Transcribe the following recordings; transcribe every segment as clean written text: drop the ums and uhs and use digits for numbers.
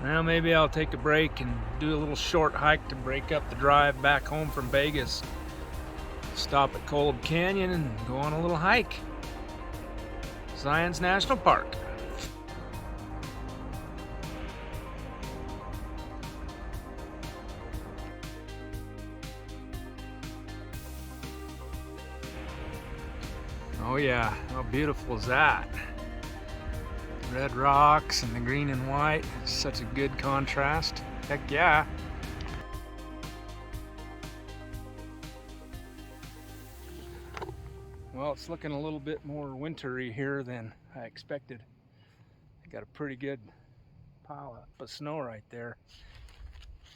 Well, maybe I'll take a break and do a little short hike to break up the drive back home from Vegas. Stop at Kolob Canyon and go on a little hike. Zion's National Park. Oh yeah, how beautiful is that? Red rocks and the green and white, such a good contrast. Heck yeah. Well, it's looking a little bit more wintry here than I expected. I got a pretty good pile of snow right there.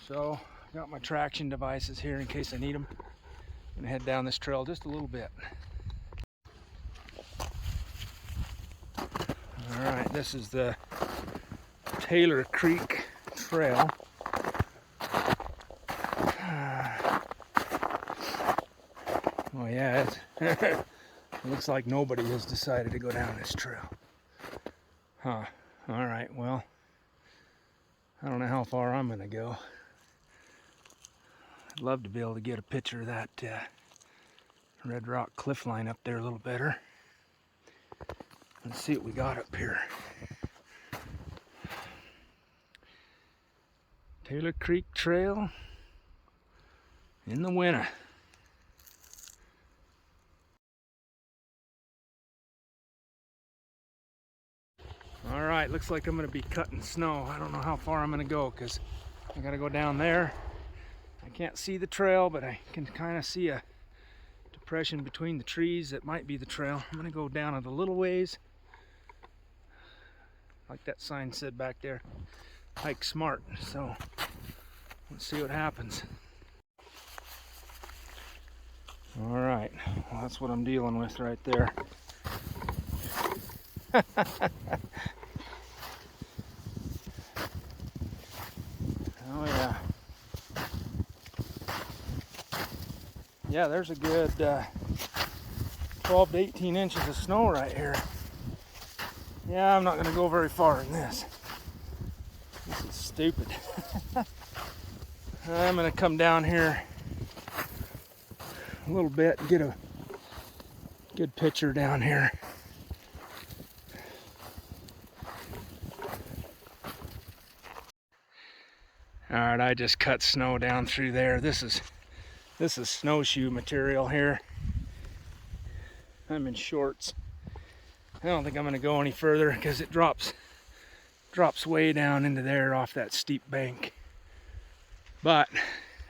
So, got my traction devices here in case I need them. I'm gonna head down this trail just a little bit. All right, this is the Taylor Creek Trail. Oh yeah, it looks like nobody has decided to go down this trail. Huh, all right, well, I don't know how far I'm gonna go. I'd love to be able to get a picture of that red rock cliff line up there a little better. Let's see what we got up here. Taylor Creek Trail in the winter. All right, looks like I'm gonna be cutting snow. I don't know how far I'm gonna go because I gotta go down there. I can't see the trail, but I can kind of see a depression between the trees that might be the trail. I'm gonna go down a little ways. Like that sign said back there, hike smart. So let's see what happens. All right, well, that's what I'm dealing with right there. Oh yeah. Yeah, there's a good 12 to 18 inches of snow right here. Yeah, I'm not going to go very far in this. This is stupid. I'm going to come down here a little bit and get a good picture down here. All right, I just cut snow down through there. This is snowshoe material here. I'm in shorts. I don't think I'm gonna go any further because it drops way down into there off that steep bank. But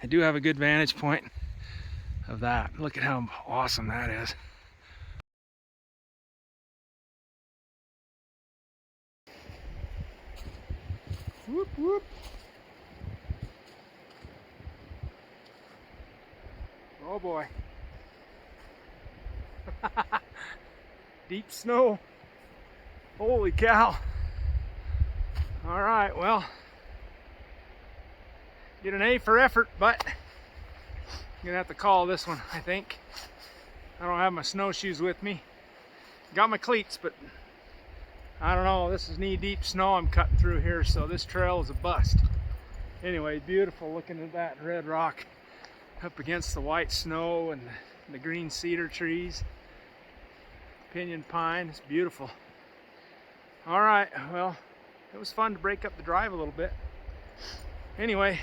I do have a good vantage point of that. Look at how awesome that is. Whoop whoop. Oh boy. Deep snow. Holy cow. All right, well, get an A for effort, but I'm gonna have to call this one, I think. I don't have my snowshoes with me. Got my cleats, but I don't know, this is knee-deep snow I'm cutting through here, so this trail is a bust. Anyway, beautiful looking at that red rock up against the white snow and the green cedar trees. Pinyon pine, it's beautiful. All right, well, it was fun to break up the drive a little bit. Anyway,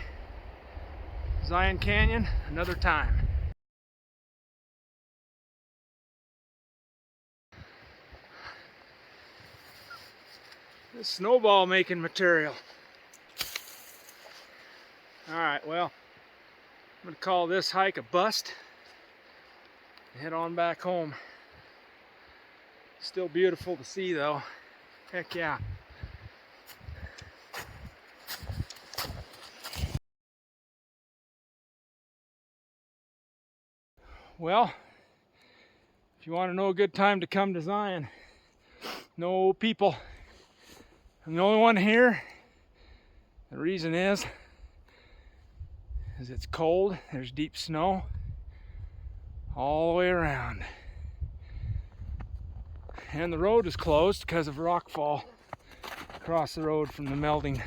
Zion Canyon, another time. This snowball making material. All right, well, I'm gonna call this hike a bust. Head on back home. Still beautiful to see though. Heck yeah. Well, if you want to know a good time to come to Zion, no people. I'm the only one here. The reason is it's cold, there's deep snow all the way around. And the road is closed because of rockfall across the road from the melting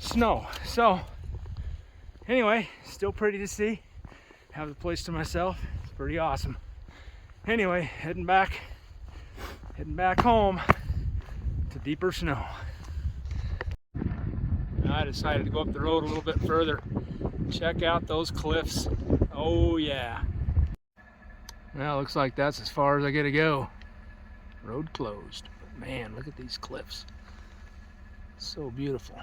snow. So anyway, still pretty to see. Have the place to myself. It's pretty awesome. Anyway, heading back home to deeper snow. I decided to go up the road a little bit further. Check out those cliffs. Oh yeah. Well, looks like that's as far as I get to go. Road closed. But man, look at these cliffs. So beautiful.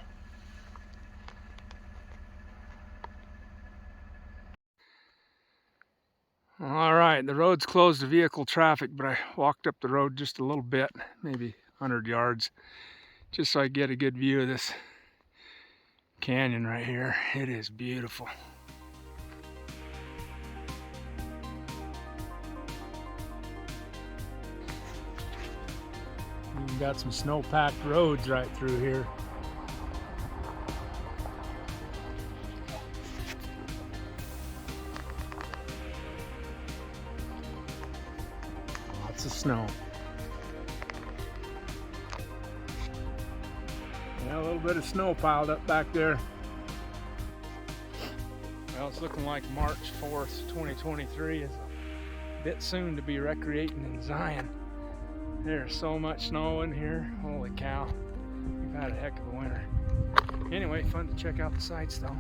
All right, the road's closed to vehicle traffic, but I walked up the road just a little bit, maybe 100 yards, just so I get a good view of this canyon right here. It is beautiful. We've got some snow-packed roads right through here. Lots of snow. Yeah, a little bit of snow piled up back there. Well, it's looking like March 4th, 2023 is a bit soon to be recreating in Zion. There's so much snow in here. Holy cow. We've had a heck of a winter. Anyway, fun to check out the sights though.